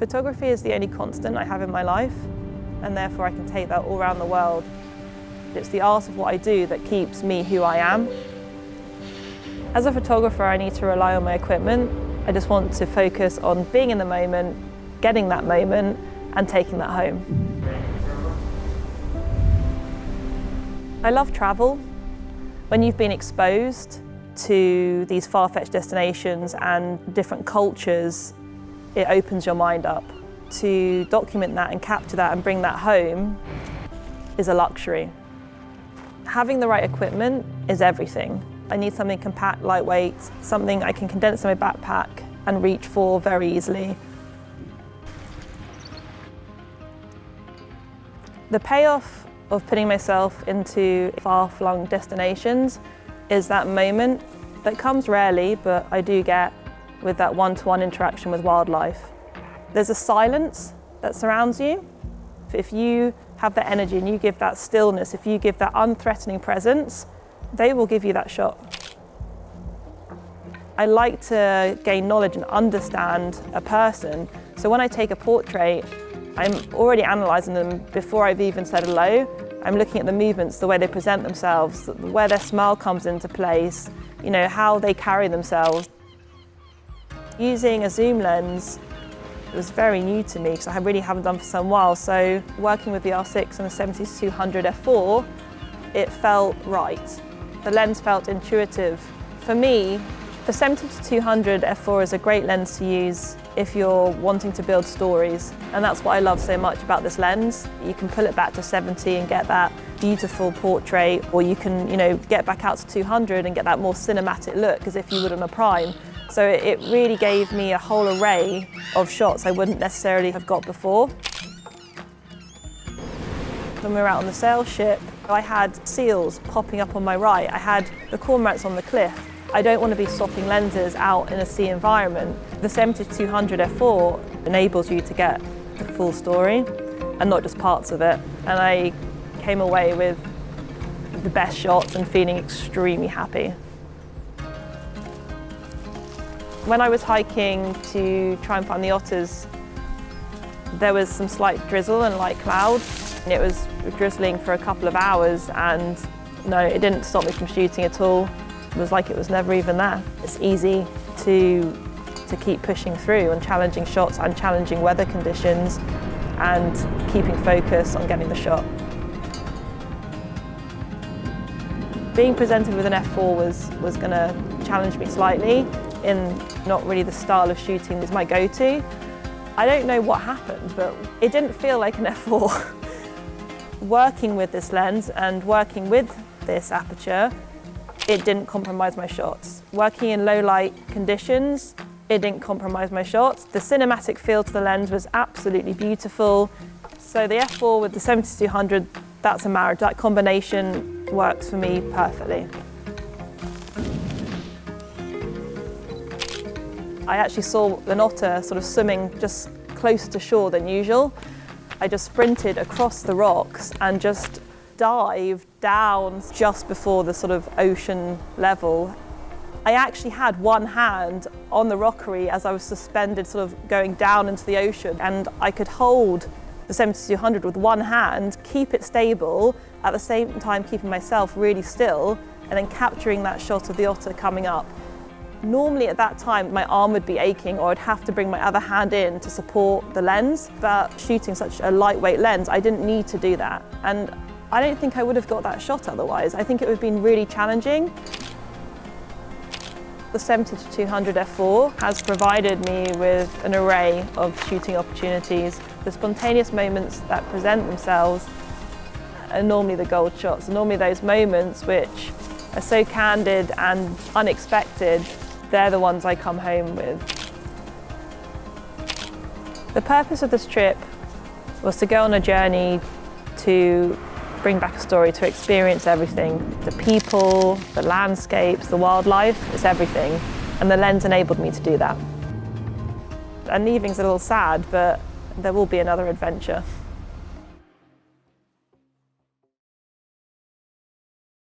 Photography is the only constant I have in my life, and therefore I can take that all around the world. It's the art of what I do that keeps me who I am. As a photographer, I need to rely on my equipment. I just want to focus on being in the moment, getting that moment, and taking that home. I love travel. When you've been exposed to these far-fetched destinations and different cultures, it opens your mind up. To document that and capture that and bring that home is a luxury. Having the right equipment is everything. I need something compact, lightweight, something I can condense in my backpack and reach for very easily. The payoff of putting myself into far-flung destinations is that moment that comes rarely, but I do get with that one-to-one interaction with wildlife. There's a silence that surrounds you. If you have that energy and you give that stillness, if you give that unthreatening presence, they will give you that shot. I like to gain knowledge and understand a person. So when I take a portrait, I'm already analysing them before I've even said hello. I'm looking at the movements, the way they present themselves, where their smile comes into place, how they carry themselves. Using a zoom lens was very new to me because I really haven't done for some while. So working with the R6 and the 70-200 f4, it felt right. The lens felt intuitive. For me, the 70-200 f4 is a great lens to use if you're wanting to build stories. And that's what I love so much about this lens. You can pull it back to 70 and get that beautiful portrait, or you can, get back out to 200 and get that more cinematic look as if you would on a prime. So it really gave me a whole array of shots I wouldn't necessarily have got before. When we were out on the sail ship, I had seals popping up on my right. I had the cormorants on the cliff. I don't want to be swapping lenses out in a sea environment. The 70-200 f4 enables you to get the full story and not just parts of it. And I came away with the best shots and feeling extremely happy. When I was hiking to try and find the otters, there was some slight drizzle and light cloud. It was drizzling for a couple of hours, and no, it didn't stop me from shooting at all. It was like it was never even there. It's easy to keep pushing through and challenging shots and challenging weather conditions and keeping focus on getting the shot. Being presented with an f4 was going to challenge me slightly, in not really the style of shooting is my go-to. I don't know what happened, but it didn't feel like an f4. Working with this lens and working with this aperture, it didn't compromise my shots. Working in low light conditions, it didn't compromise my shots. The cinematic feel to the lens was absolutely beautiful. So the f4 with the 70-200, that's a marriage. That combination works for me perfectly. I actually saw an otter sort of swimming just closer to shore than usual. I just sprinted across the rocks and just dived down just before the sort of ocean level. I actually had one hand on the rockery as I was suspended, sort of going down into the ocean, and I could hold the 70-200 with one hand, keep it stable, at the same time keeping myself really still, and then capturing that shot of the otter coming up. Normally at that time my arm would be aching, or I'd have to bring my other hand in to support the lens, but shooting such a lightweight lens, I didn't need to do that. And I don't think I would have got that shot otherwise. I think it would have been really challenging. The 70-200 f4 has provided me with an array of shooting opportunities. The spontaneous moments that present themselves are normally the gold shots, are normally those moments which are so candid and unexpected. They're the ones I come home with. The purpose of this trip was to go on a journey to bring back a story, to experience everything. The people, the landscapes, the wildlife, it's everything. And the lens enabled me to do that. And leaving's a little sad, but there will be another adventure.